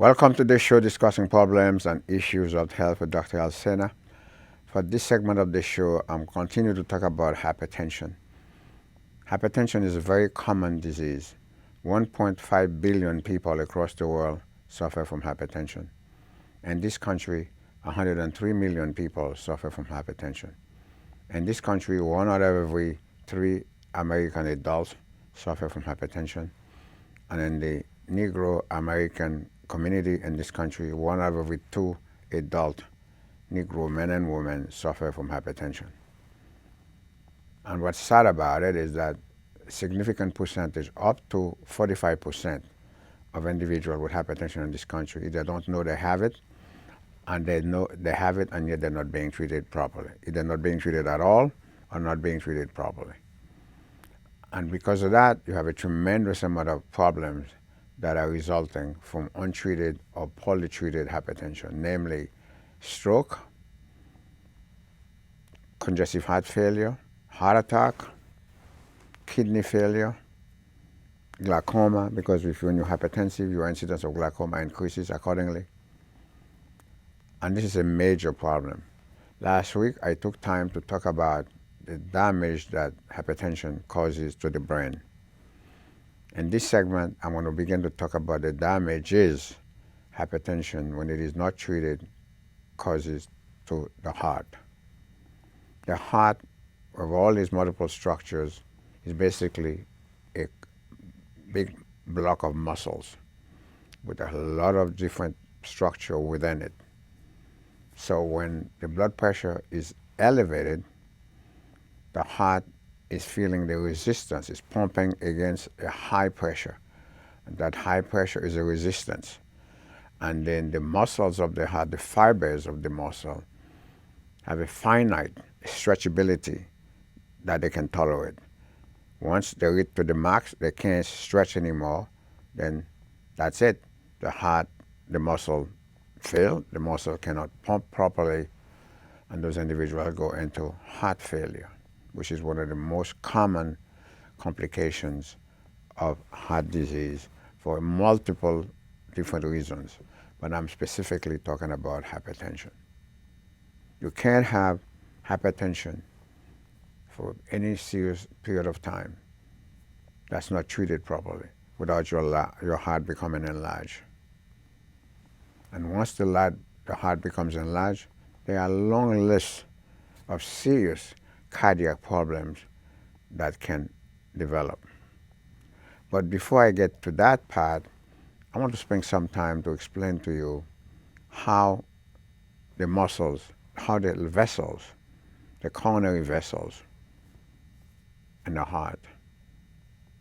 Welcome to this show discussing problems and issues of health with Dr. Alcena. For this segment of the show, I'm continuing to talk about hypertension. Hypertension is a very common disease. 1.5 billion people across the world suffer from hypertension. In this country, 103 million people suffer from hypertension. In this country, 1 out of every 3 American adults suffer from hypertension. And in the Negro American community in this country, 1 out of every 2 adult Negro men and women suffer from hypertension. And what's sad about it is that a significant percentage, up to 45% of individuals with hypertension in this country, either don't know they have it, and they know they have it, and yet they're not being treated properly. Either not being treated at all or not being treated properly. And because of that, you have a tremendous amount of problems that are resulting from untreated or poorly treated hypertension, namely stroke, congestive heart failure, heart attack, kidney failure, glaucoma, because when you're hypertensive, your incidence of glaucoma increases accordingly. And this is a major problem. Last week, I took time to talk about the damage that hypertension causes to the brain. In this segment, I'm going to begin to talk about the damages hypertension, when it is not treated, causes to the heart. The heart, of all its multiple structures, is basically a big block of muscles with a lot of different structure within it. So when the blood pressure is elevated, the heart is feeling the resistance, is pumping against a high pressure. And that high pressure is a resistance. And then the muscles of the heart, the fibers of the muscle, have a finite stretchability that they can tolerate. Once they reach to the max, they can't stretch anymore, then that's it. The heart, the muscle fail, the muscle cannot pump properly, and those individuals go into heart failure, which is one of the most common complications of heart disease for multiple different reasons. But I'm specifically talking about hypertension. You can't have hypertension for any serious period of time that's not treated properly without your heart becoming enlarged. And once the heart becomes enlarged, there are long lists of serious cardiac problems that can develop. But before I get to that part, I want to spend some time to explain to you how the muscles, how the vessels, the coronary vessels in the heart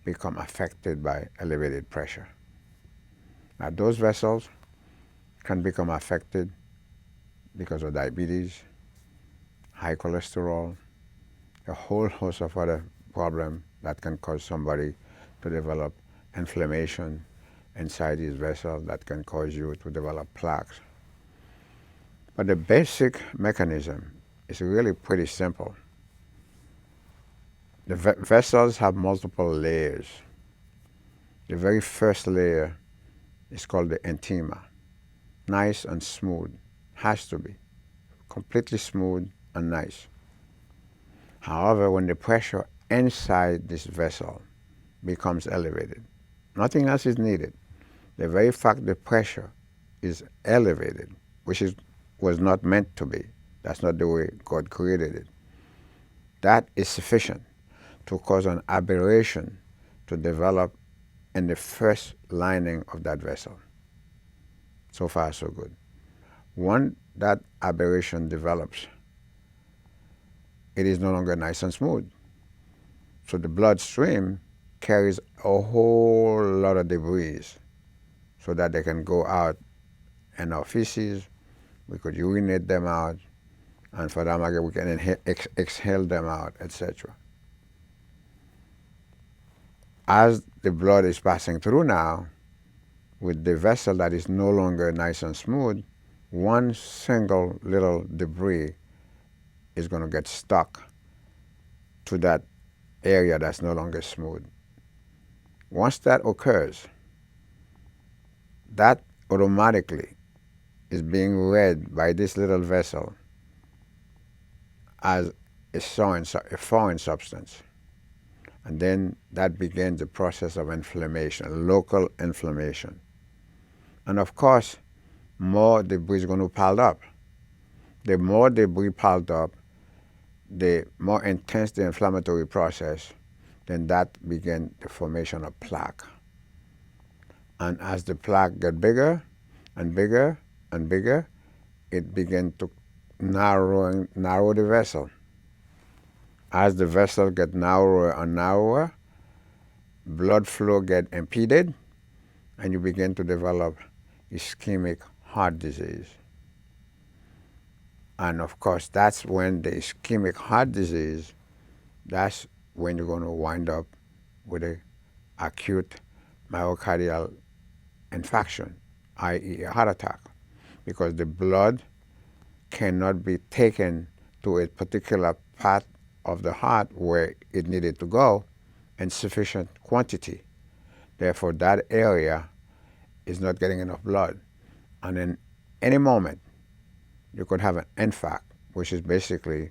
become affected by elevated pressure. Now, those vessels can become affected because of diabetes, high cholesterol, a whole host of other problems that can cause somebody to develop inflammation inside his vessel that can cause you to develop plaques. But the basic mechanism is really pretty simple. The vessels have multiple layers. The very first layer is called the intima. Nice and smooth, has to be completely smooth and nice. However, when the pressure inside this vessel becomes elevated, nothing else is needed. The very fact the pressure is elevated, which was not meant to be, that's not the way God created it, that is sufficient to cause an aberration to develop in the first lining of that vessel. So far, so good. Once that aberration develops, it is no longer nice and smooth. So the bloodstream carries a whole lot of debris so that they can go out in our feces, we could urinate them out, and for that matter, we can exhale them out, etc. As the blood is passing through now, with the vessel that is no longer nice and smooth, one single little debris is going to get stuck to that area that's no longer smooth. Once that occurs, that automatically is being read by this little vessel as a foreign substance. And then that begins the process of inflammation, local inflammation. And of course, more debris is going to pile up. The more debris piled up, the more intense the inflammatory process, then that begins the formation of plaque. And as the plaque get bigger and bigger and bigger, it begins to narrow the vessel. As the vessel gets narrower and narrower, blood flow gets impeded, and you begin to develop ischemic heart disease. And of course, that's when the ischemic heart disease, that's when you're going to wind up with an acute myocardial infarction, i.e. a heart attack, because the blood cannot be taken to a particular part of the heart where it needed to go in sufficient quantity. Therefore, that area is not getting enough blood. And in any moment, you could have an infarct, which is basically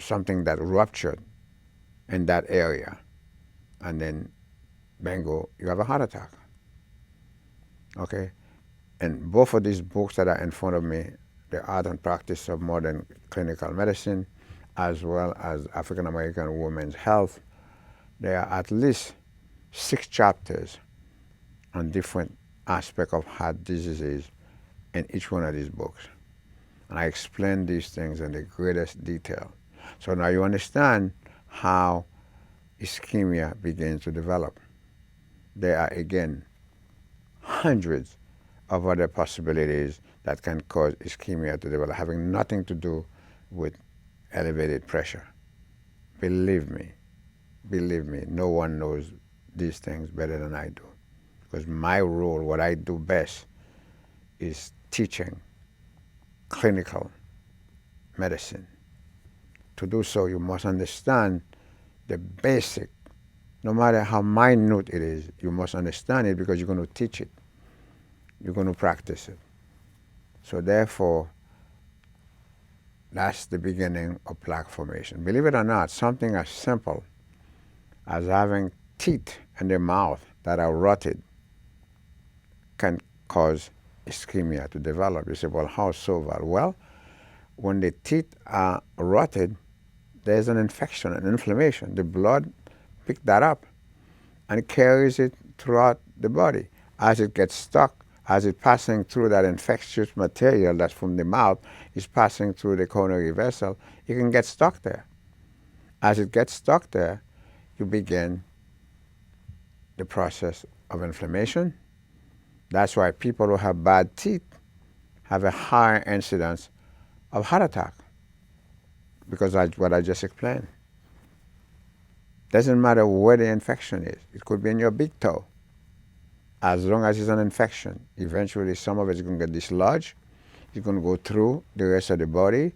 something that ruptured in that area. And then, bingo, you have a heart attack. Okay? And both of these books that are in front of me, The Art and Practice of Modern Clinical Medicine, as well as African American Women's Health, there are at least 6 chapters on different aspects of heart diseases in each one of these books. And I explain these things in the greatest detail. So now you understand how ischemia begins to develop. There are, again, hundreds of other possibilities that can cause ischemia to develop, having nothing to do with elevated pressure. Believe me, no one knows these things better than I do. Because my role, what I do best, is teaching clinical medicine. To do so, you must understand the basic, no matter how minute it is, you must understand it because you're going to teach it. You're going to practice it. So therefore, that's the beginning of plaque formation. Believe it or not, something as simple as having teeth in the mouth that are rotted can cause ischemia to develop. You say, well, how so, Val? Well, when the teeth are rotted, there's an infection, an inflammation. The blood picks that up and carries it throughout the body. As it gets stuck, as it's passing through that infectious material that's from the mouth, is passing through the coronary vessel, it can get stuck there. As it gets stuck there, you begin the process of inflammation. That's why people who have bad teeth have a higher incidence of heart attack, because what I just explained. Doesn't matter where the infection is. It could be in your big toe. As long as it's an infection, eventually some of it is going to get dislodged. It's going to go through the rest of the body,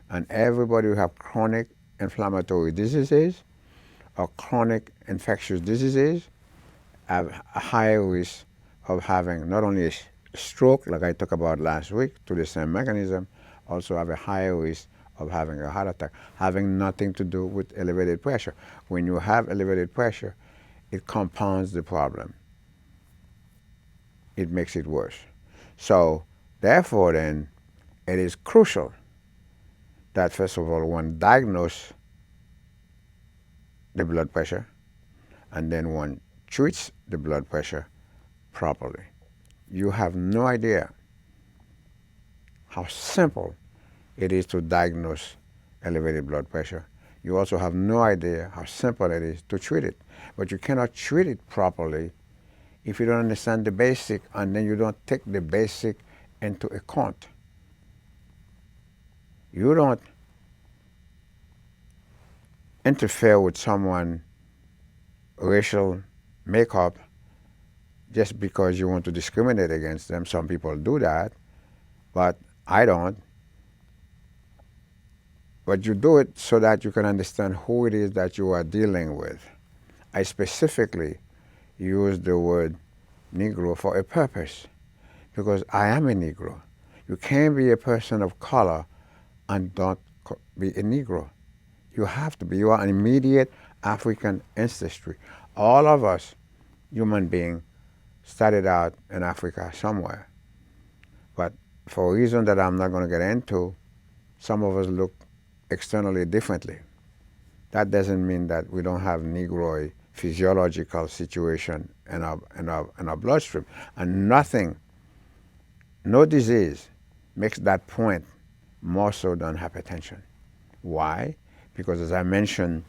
and everybody who have chronic inflammatory diseases or chronic infectious diseases have a higher risk of having not only a stroke, like I talked about last week, through the same mechanism, also have a higher risk of having a heart attack, having nothing to do with elevated pressure. When you have elevated pressure, it compounds the problem. It makes it worse. So, therefore then, it is crucial that first of all, one diagnose the blood pressure, and then one treats the blood pressure properly. You have no idea how simple it is to diagnose elevated blood pressure. You also have no idea how simple it is to treat it. But you cannot treat it properly if you don't understand the basic, and then you don't take the basic into account. You don't interfere with someone's racial makeup just because you want to discriminate against them. Some people do that, but I don't. But you do it so that you can understand who it is that you are dealing with. I specifically use the word Negro for a purpose, because I am a Negro. You can't be a person of color and don't be a Negro. You have to be. You are an immediate African ancestry. All of us, human beings, started out in Africa somewhere. But for a reason that I'm not going to get into, some of us look externally differently. That doesn't mean that we don't have Negroid physiological situation in our bloodstream. And nothing, no disease makes that point more so than hypertension. Why? Because as I mentioned,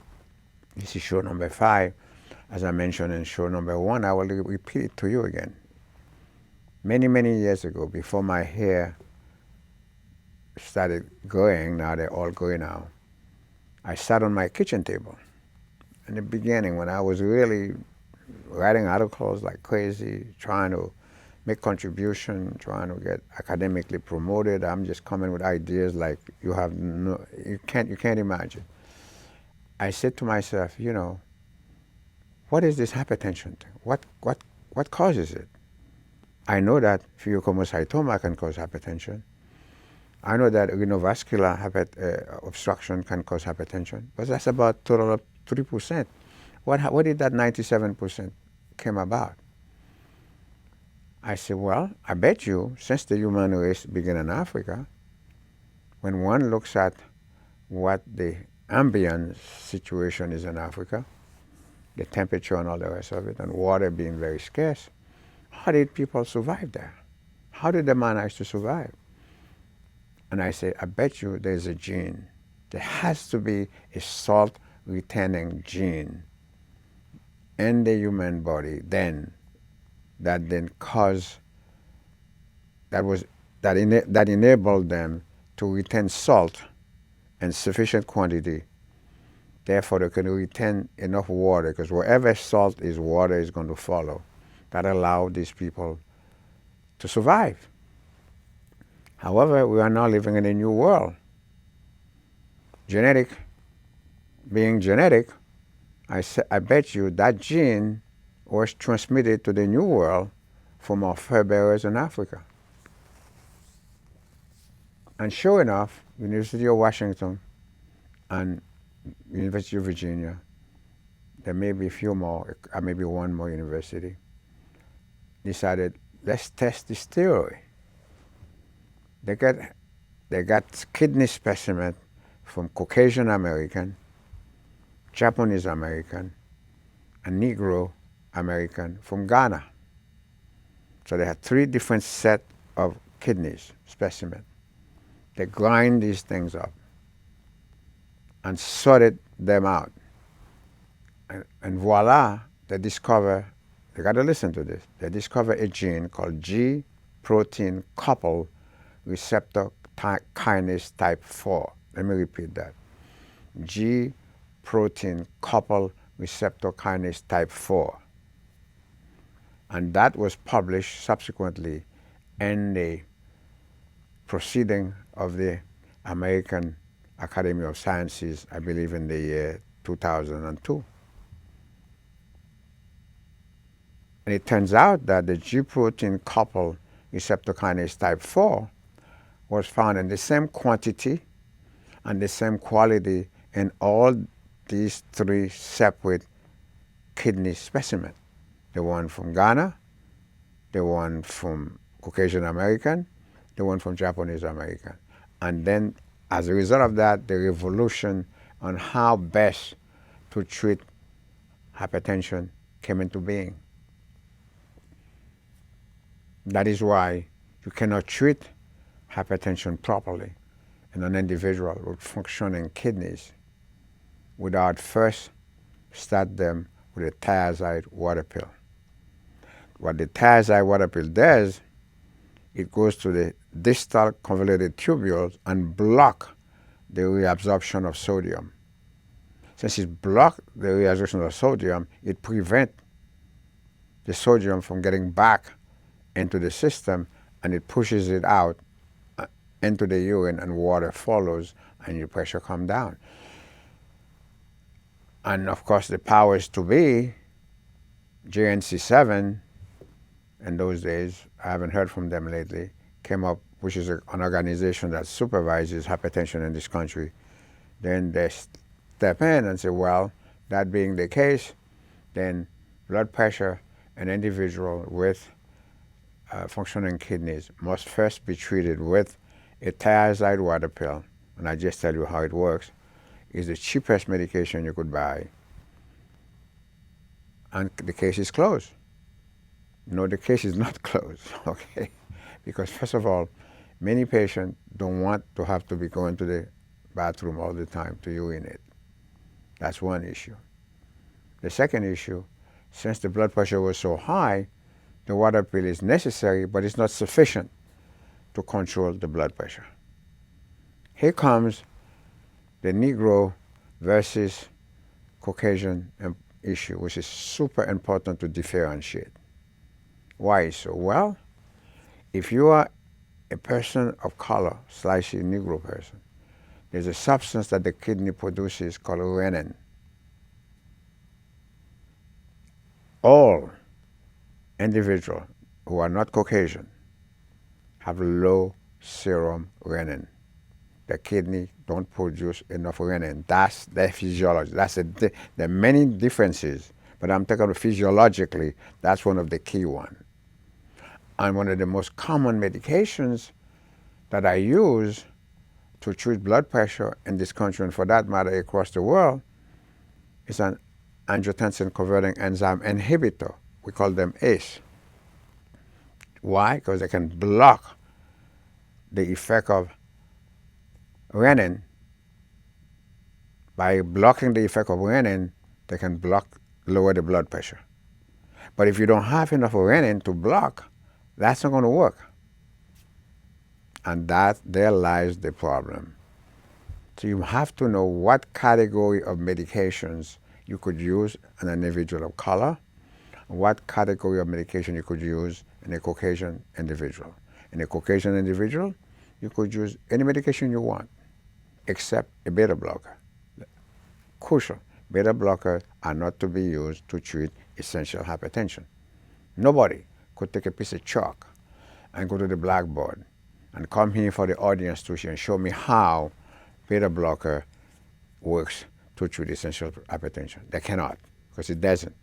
this is show number 5. As I mentioned in show number 1, I will repeat it to you again. Many, many years ago, before my hair started growing, now they're all growing now, I sat on my kitchen table. In the beginning, when I was really writing articles like crazy, trying to make contribution, trying to get academically promoted, I'm just coming with ideas like you can't imagine. I said to myself, what is this hypertension thing? What causes it? I know that pheochromocytoma can cause hypertension. I know that renovascular obstruction can cause hypertension, but that's about total of 3%. What did that 97% came about? I said, well, I bet you since the human race began in Africa, when one looks at what the ambient situation is in Africa, the temperature and all the rest of it, and water being very scarce, how did people survive there? How did they manage to survive? And I say, I bet you there's a gene. There has to be a salt-retaining gene in the human body that enabled them to retain salt in sufficient quantity. Therefore, they can retain enough water, because wherever salt is, water is going to follow. That allowed these people to survive. However, we are now living in a new world. Being genetic, I bet you that gene was transmitted to the new world from our fur bearers in Africa. And sure enough, University of Washington and University of Virginia, there may be a few more, maybe one more university, decided, let's test this theory. They got kidney specimen from Caucasian American, Japanese American, and Negro American from Ghana. So they had 3 different sets of kidneys specimen. They grind these things up and sorted them out. And voila, they got to listen to this, they discover a gene called G protein coupled receptor kinase type 4. Let me repeat that. G protein coupled receptor kinase type 4. And that was published subsequently in the proceeding of the American Academy of Sciences, I believe in the year 2002. And it turns out that the G protein coupled receptor kinase type 4 was found in the same quantity and the same quality in all these 3 separate kidney specimens. The one from Ghana, the one from Caucasian American, the one from Japanese American. And then as a result of that, the revolution on how best to treat hypertension came into being. That is why you cannot treat hypertension properly in an individual with functioning kidneys without first start them with a thiazide water pill. What the thiazide water pill does, it goes to the distal convoluted tubules and block the reabsorption of sodium. Since it blocks the reabsorption of sodium, it prevents the sodium from getting back into the system, and it pushes it out into the urine, and water follows, and your pressure comes down. And of course, the powers to be, JNC7, in those days, I haven't heard from them lately, came up, which is an organization that supervises hypertension in this country. Then they step in and say, well, that being the case, then blood pressure in an individual with functioning kidneys must first be treated with a thiazide water pill. And I just tell you how it works. It's the cheapest medication you could buy. And the case is closed. No, the case is not closed, okay? Because first of all, many patients don't want to have to be going to the bathroom all the time to urinate. That's one issue. The second issue, since the blood pressure was so high, the water pill is necessary, but it's not sufficient to control the blood pressure. Here comes the Negro versus Caucasian issue, which is super important to differentiate. Why so? Well, if you are a person of color, / Negro person, there's a substance that the kidney produces called renin. All individuals who are not Caucasian have low serum renin. The kidney don't produce enough renin. That's the physiology. That's there are many differences, but I'm talking about physiologically. That's one of the key ones. And one of the most common medications that I use to treat blood pressure in this country, and for that matter across the world, is an angiotensin converting enzyme inhibitor. We call them ACE. Why? Because they can block the effect of renin. By blocking the effect of renin, they can lower the blood pressure. But if you don't have enough renin to block, that's not going to work. And there lies the problem. So you have to know what category of medications you could use in an individual of color, what category of medication you could use in a Caucasian individual. In a Caucasian individual, you could use any medication you want, except a beta blocker. Crucial. Beta blockers are not to be used to treat essential hypertension. Nobody could take a piece of chalk and go to the blackboard and come here for the audience to and show me how beta blocker works to treat essential hypertension. They cannot, because it doesn't.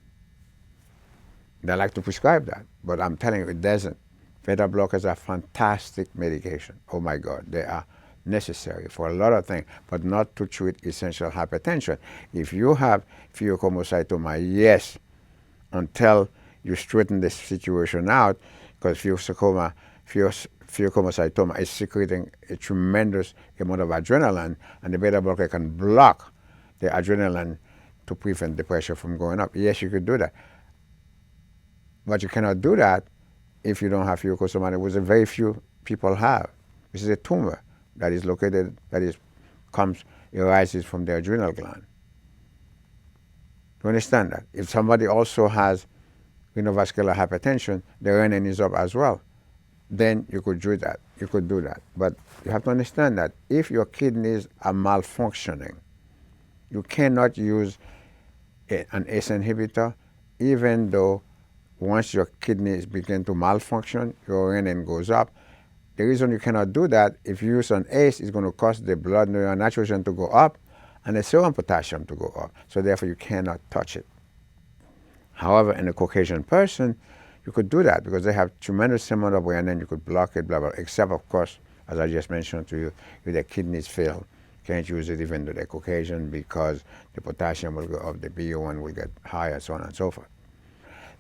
They like to prescribe that, but I'm telling you, it doesn't. Beta blockers are fantastic medication. Oh my God, they are necessary for a lot of things, but not to treat essential hypertension. If you have pheochromocytoma, yes, until you straighten this situation out, because pheochromocytoma is secreting a tremendous amount of adrenaline, and the beta blocker can block the adrenaline to prevent the pressure from going up. Yes, you could do that. But you cannot do that if you don't have pheochromocytoma, which very few people have. This is a tumor that is located, arises from the adrenal gland. You understand that? If somebody also has renovascular hypertension, the renin is up as well, then you could do that. You could do that. But you have to understand that if your kidneys are malfunctioning, you cannot use an ACE inhibitor, even though once your kidneys begin to malfunction, your renin goes up. The reason you cannot do that, if you use an ACE, it's going to cause the blood nitrogen to go up and the serum potassium to go up. So therefore, you cannot touch it. However, in a Caucasian person, you could do that because they have tremendous amount of renin. You could block it, blah, blah, except, of course, as I just mentioned to you, if their kidneys fail, can't use it even though they're Caucasian because the potassium will go up, the BO1 will get higher, so on and so forth.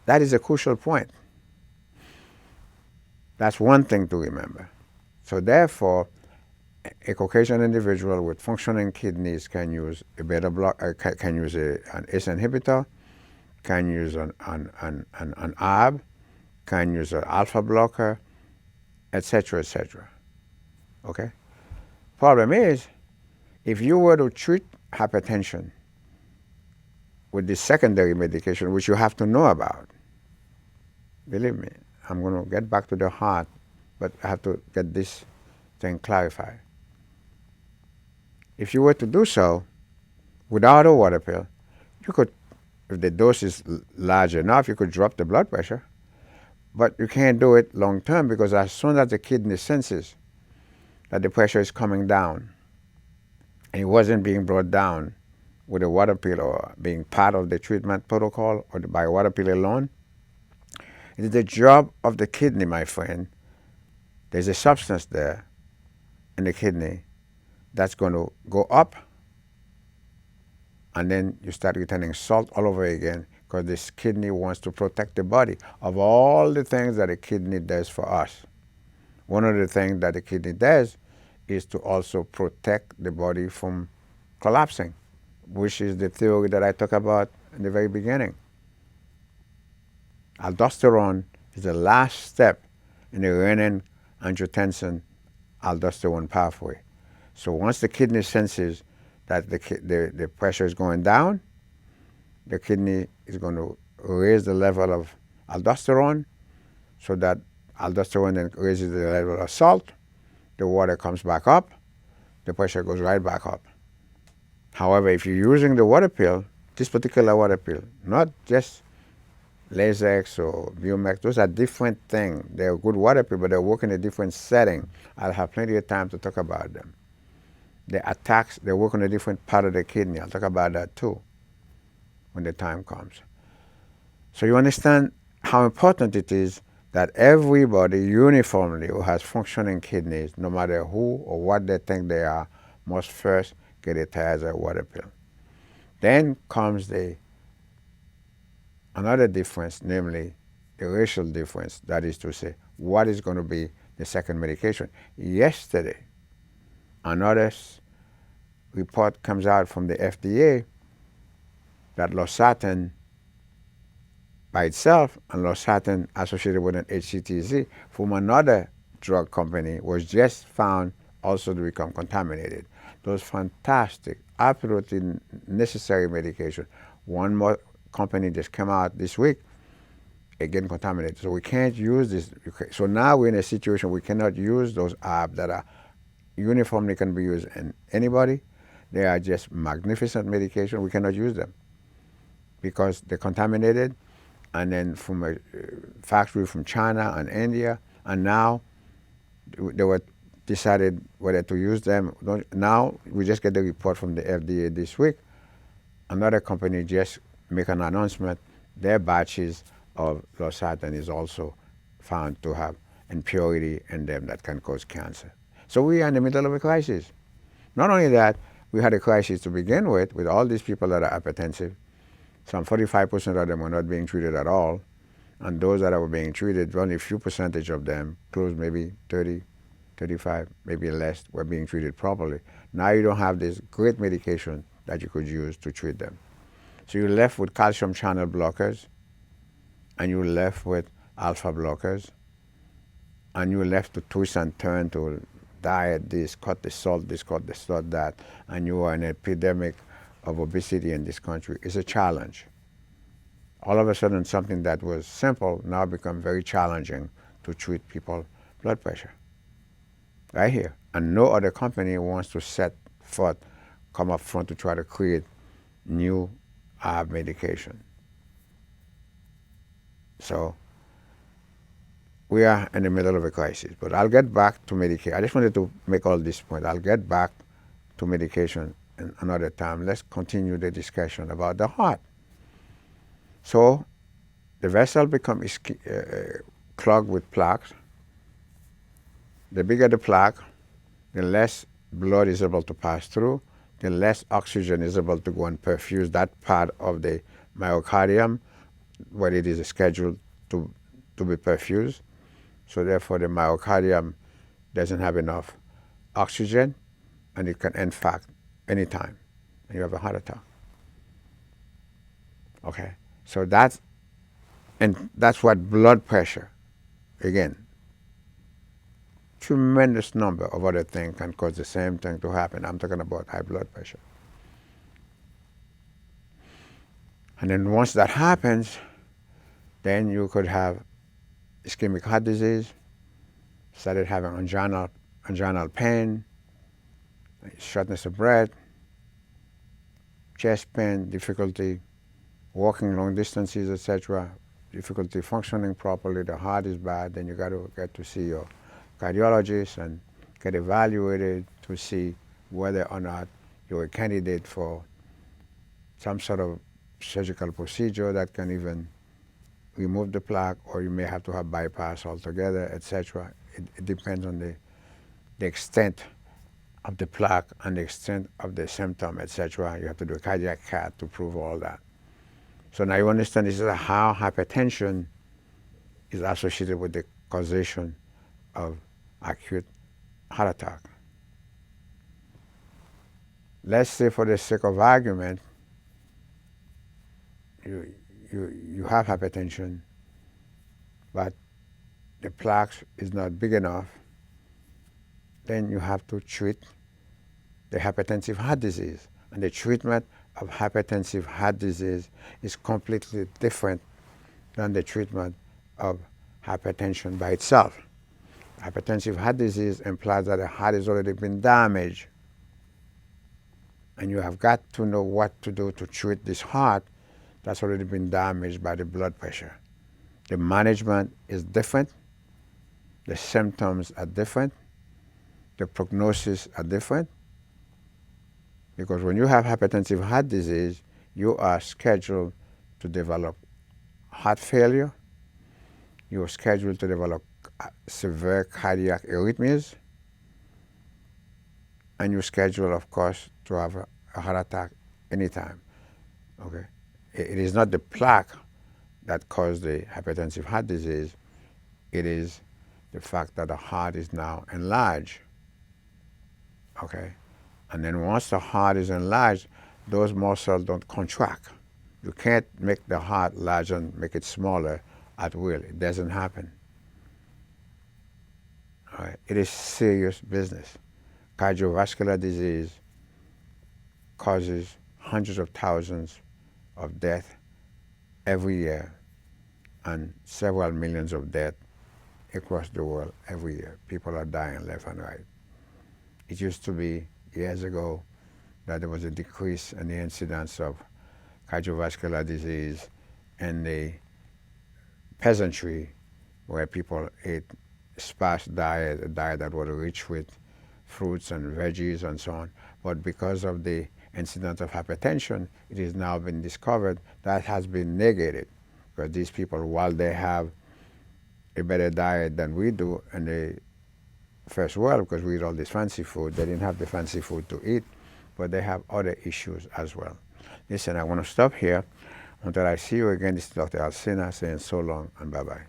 That is a crucial point. That's one thing to remember. So therefore, a Caucasian individual with functioning kidneys can use a beta blocker, can use an ACE inhibitor, can use an ARB, can use an alpha blocker, etc., etc. Okay? Problem is, if you were to treat hypertension with the secondary medication, which you have to know about, believe me, I'm going to get back to the heart, but I have to get this thing clarified. If you were to do so without a water pill, you could, if the dose is large enough, you could drop the blood pressure. But you can't do it long term because as soon as the kidney senses that the pressure is coming down and it wasn't being brought down with a water pill or being part of the treatment protocol or by water pill alone, it is the job of the kidney, my friend. There's a substance there in the kidney that's going to go up, and then you start returning salt all over again because this kidney wants to protect the body of all the things that the kidney does for us. One of the things that the kidney does is to also protect the body from collapsing, which is the theory that I talked about in the very beginning. Aldosterone is the last step in the renin-angiotensin-aldosterone pathway. So once the kidney senses that the pressure is going down, the kidney is going to raise the level of aldosterone so that aldosterone then raises the level of salt, the water comes back up, the pressure goes right back up. However, if you're using the water pill, this particular water pill, not just Lasix or M.A.C.P, those are different things. They're good water pill, but they work in a different setting. I'll have plenty of time to talk about them. They work on a different part of the kidney. I'll talk about that too when the time comes. So you understand how important it is that everybody uniformly who has functioning kidneys, no matter who or what they think they are, must first get a Thiazide water pill. Then comes another difference, namely the racial difference. That is to say, what is going to be the second medication? Yesterday, another report comes out from the FDA that losartan by itself and losartan associated with an HCTZ from another drug company was just found also to become contaminated. Those fantastic, absolutely necessary medication. One more company just came out this week, again contaminated. So we can't use this. So now we're in a situation we cannot use those herbs that are uniformly can be used in anybody. They are just magnificent medication. We cannot use them because they're contaminated, and then from a factory from China and India, and now they were decided whether to use them. Now we just get the report from the FDA this week. Another company just make an announcement. Their batches of losartan is also found to have impurity in them that can cause cancer. So we are in the middle of a crisis. Not only that, we had a crisis to begin with all these people that are hypertensive. Some 45% of them were not being treated at all. And those that were being treated, only a few percentage of them, close maybe 30, 35, maybe less, were being treated properly. Now you don't have this great medication that you could use to treat them. So you're left with calcium channel blockers, and you're left with alpha blockers, and you're left to twist and turn to diet this, cut the salt this, cut the salt that, and you are an epidemic of obesity in this country. It's a challenge. All of a sudden, something that was simple now becomes very challenging to treat people's blood pressure. Right here. And no other company wants to come up front to try to create new medication. So we are in the middle of a crisis. But I'll get back to medication. I just wanted to make all this point. I'll get back to medication another time. Let's continue the discussion about the heart. So the vessel becomes clogged with plaques. The bigger the plaque, the less blood is able to pass through, the less oxygen is able to go and perfuse that part of the myocardium where it is scheduled to be perfused. So therefore the myocardium doesn't have enough oxygen, and it can infarct anytime, and you have a heart attack. Okay, so that's what blood pressure, again, tremendous number of other things can cause the same thing to happen. I'm talking about high blood pressure. And then once that happens, then you could have ischemic heart disease, started having anginal pain, shortness of breath, chest pain, difficulty walking long distances, etc., difficulty functioning properly, the heart is bad, then you got to get to see your cardiologist and get evaluated to see whether or not you're a candidate for some sort of surgical procedure that can even remove the plaque, or you may have to have bypass altogether, etc. It depends on the extent of the plaque and the extent of the symptom, etc. You have to do a cardiac cath to prove all that. So now you understand this is how hypertension is associated with the causation of acute heart attack. Let's say, for the sake of argument, you have hypertension, but the plaque is not big enough. Then you have to treat the hypertensive heart disease. And the treatment of hypertensive heart disease is completely different than the treatment of hypertension by itself. Hypertensive heart disease implies that the heart has already been damaged. And you have got to know what to do to treat this heart that's already been damaged by the blood pressure. The management is different. The symptoms are different. The prognosis are different. Because when you have hypertensive heart disease, you are scheduled to develop heart failure. You are scheduled to develop severe cardiac arrhythmias. And you're scheduled, of course, to have a heart attack anytime. Okay? It is not the plaque that caused the hypertensive heart disease. It is the fact that the heart is now enlarged. Okay? And then once the heart is enlarged, those muscles don't contract. You can't make the heart larger and make it smaller at will. It doesn't happen. All right? It is serious business. Cardiovascular disease causes hundreds of thousands of deaths every year and several millions of deaths across the world every year. People are dying left and right. It used to be years ago that there was a decrease in the incidence of cardiovascular disease in the peasantry, where people ate sparse diet, a diet that was rich with fruits and veggies and so on. But because of the incidence of hypertension, it has now been discovered that has been negated. Because these people, while they have a better diet than we do in the first world, because we eat all this fancy food, they didn't have the fancy food to eat, but they have other issues as well. Listen, I want to stop here until I see you again. This is Dr. Alcena saying so long and bye-bye.